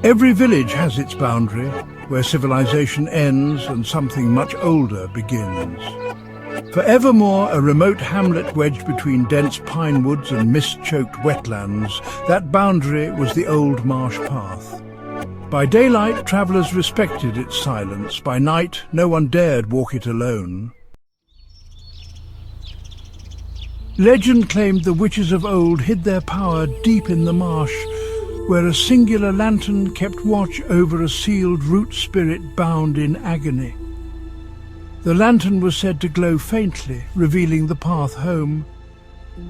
Every village has its boundary, where civilization ends and something much older begins. For Evermore, a remote hamlet wedged between dense pine woods and mist-choked wetlands, that boundary was the old marsh path. By daylight, travellers respected its silence. By night, no one dared walk it alone. Legend claimed the witches of old hid their power deep in the marsh, where a singular lantern kept watch over a sealed root spirit bound in agony. The lantern was said to glow faintly, revealing the path home.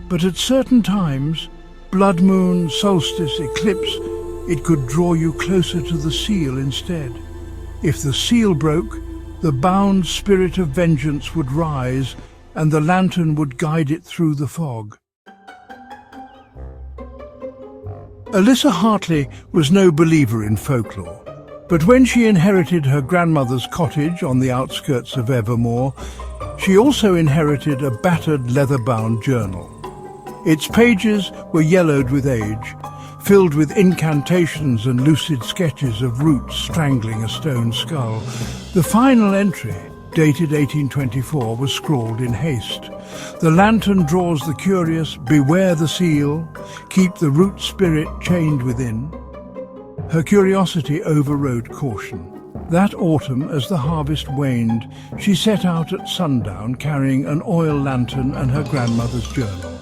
But at certain times, blood moon, solstice, eclipse, it could draw you closer to the seal instead. If the seal broke, the bound spirit of vengeance would rise, and the lantern would guide it through the fog. Alyssa Hartley was no believer in folklore, but when she inherited her grandmother's cottage on the outskirts of Evermore, she also inherited a battered leather-bound journal. Its pages were yellowed with age, filled with incantations and lucid sketches of roots strangling a stone skull. The final entry, dated 1824, was scrawled in haste. The lantern draws the curious, beware the seal, keep the root spirit chained within. Her curiosity overrode caution. That autumn, as the harvest waned, she set out at sundown carrying an oil lantern and her grandmother's journal.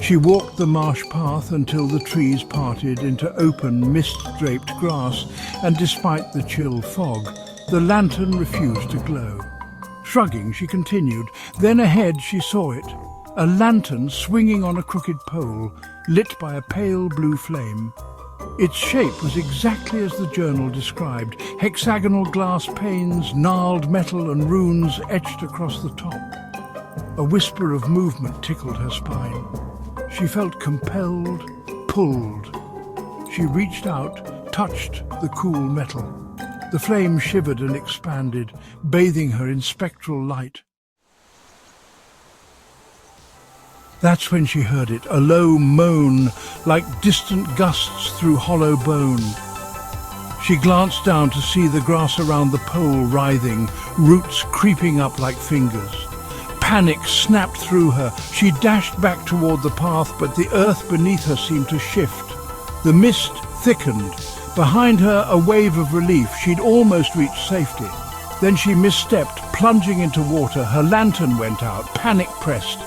She walked the marsh path until the trees parted into open, mist-draped grass, and despite the chill fog, the lantern refused to glow. Shrugging, she continued. Then ahead she saw it, a lantern swinging on a crooked pole, lit by a pale blue flame. Its shape was exactly as the journal described, hexagonal glass panes, gnarled metal and runes etched across the top. A whisper of movement tickled her spine. She felt compelled, pulled. She reached out, touched the cool metal. The flame shivered and expanded, bathing her in spectral light. That's when she heard it, a low moan, like distant gusts through hollow bone. She glanced down to see the grass around the pole writhing, roots creeping up like fingers. Panic snapped through her. She dashed back toward the path, but the earth beneath her seemed to shift. The mist thickened. Behind her, a wave of relief. She'd almost reached safety. Then she misstepped, plunging into water. Her lantern went out, panic pressed.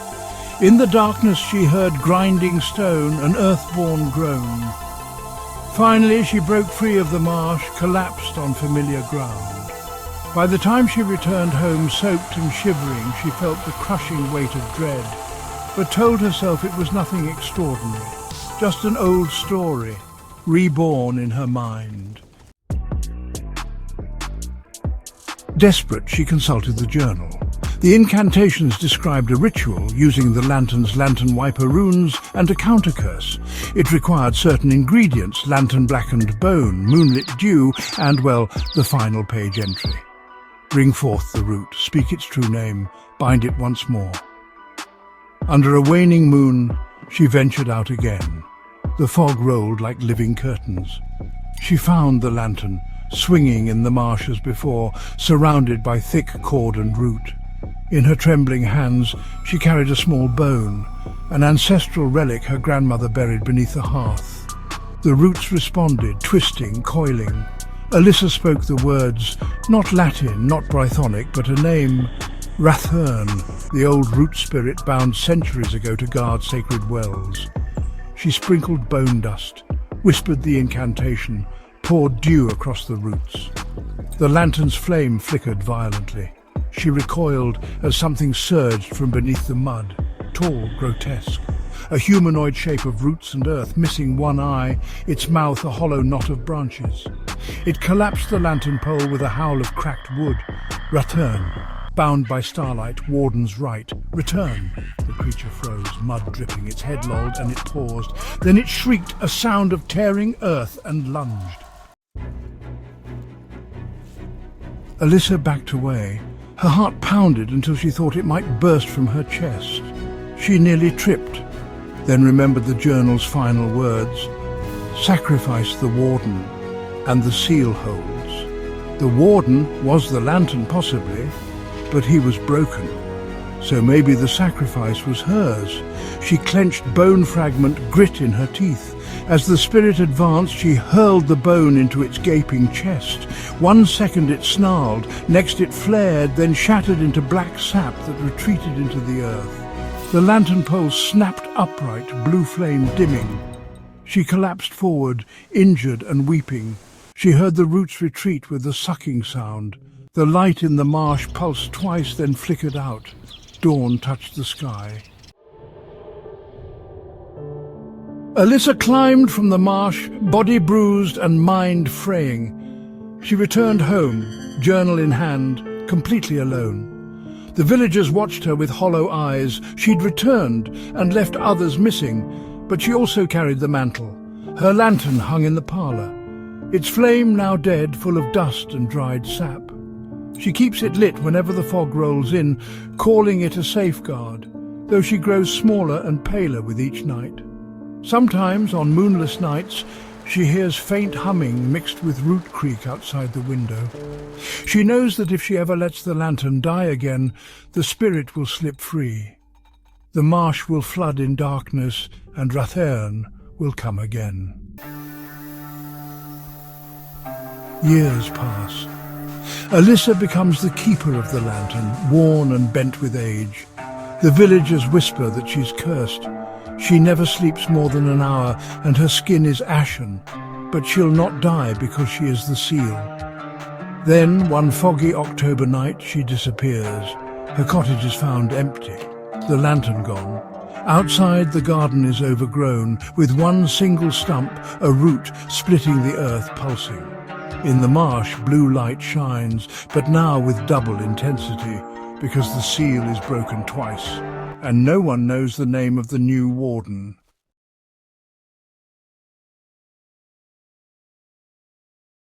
In the darkness, she heard grinding stone, an earthborn groan. Finally, she broke free of the marsh, collapsed on familiar ground. By the time she returned home, soaked and shivering, she felt the crushing weight of dread, but told herself it was nothing extraordinary, just an old story, reborn in her mind. Desperate, she consulted the journal. The incantations described a ritual using the lantern's lantern wiper runes and a counter-curse. It required certain ingredients, lantern-blackened bone, moonlit dew, and, well, the final page entry. Bring forth the root, speak its true name, bind it once more. Under a waning moon, she ventured out again. The fog rolled like living curtains. She found the lantern, swinging in the marsh as before, surrounded by thick cord and root. In her trembling hands, she carried a small bone, an ancestral relic her grandmother buried beneath the hearth. The roots responded, twisting, coiling. Alyssa spoke the words, not Latin, not Brythonic, but a name, Laterns, the old root spirit bound centuries ago to guard sacred wells. She sprinkled bone dust, whispered the incantation, poured dew across the roots. The lantern's flame flickered violently. She recoiled as something surged from beneath the mud, tall, grotesque. A humanoid shape of roots and earth, missing one eye, its mouth a hollow knot of branches. It collapsed the lantern pole with a howl of cracked wood. Return. Bound by starlight, warden's right. Return. The creature froze, mud dripping, its head lolled, and it paused. Then it shrieked, a sound of tearing earth, and lunged. Alyssa backed away. Her heart pounded until she thought it might burst from her chest. She nearly tripped, then remembered the journal's final words. Sacrifice the warden, and the seal holds. The warden was the lantern possibly, but he was broken. So maybe the sacrifice was hers. She clenched bone fragment, grit in her teeth. As the spirit advanced, she hurled the bone into its gaping chest. 1 second it snarled, next it flared, then shattered into black sap that retreated into the earth. The lantern pole snapped upright, blue flame dimming. She collapsed forward, injured and weeping. She heard the roots retreat with a sucking sound. The light in the marsh pulsed twice, then flickered out. Dawn touched the sky. Alyssa climbed from the marsh, body bruised and mind fraying. She returned home, journal in hand, completely alone. The villagers watched her with hollow eyes. She'd returned and left others missing, but she also carried the mantle. Her lantern hung in the parlour, its flame now dead, full of dust and dried sap. She keeps it lit whenever the fog rolls in, calling it a safeguard, though she grows smaller and paler with each night. Sometimes, on moonless nights, she hears faint humming mixed with root creak outside the window. She knows that if she ever lets the lantern die again, the spirit will slip free. The marsh will flood in darkness, and Laterns will come again. Years pass. Alyssa becomes the keeper of the lantern, worn and bent with age. The villagers whisper that she's cursed. She never sleeps more than an hour, and her skin is ashen, but she'll not die because she is the seal. Then, one foggy October night, she disappears. Her cottage is found empty, the lantern gone. Outside, the garden is overgrown, with one single stump, a root splitting the earth pulsing. In the marsh, blue light shines, but now with double intensity, because the seal is broken twice, and no one knows the name of the new warden.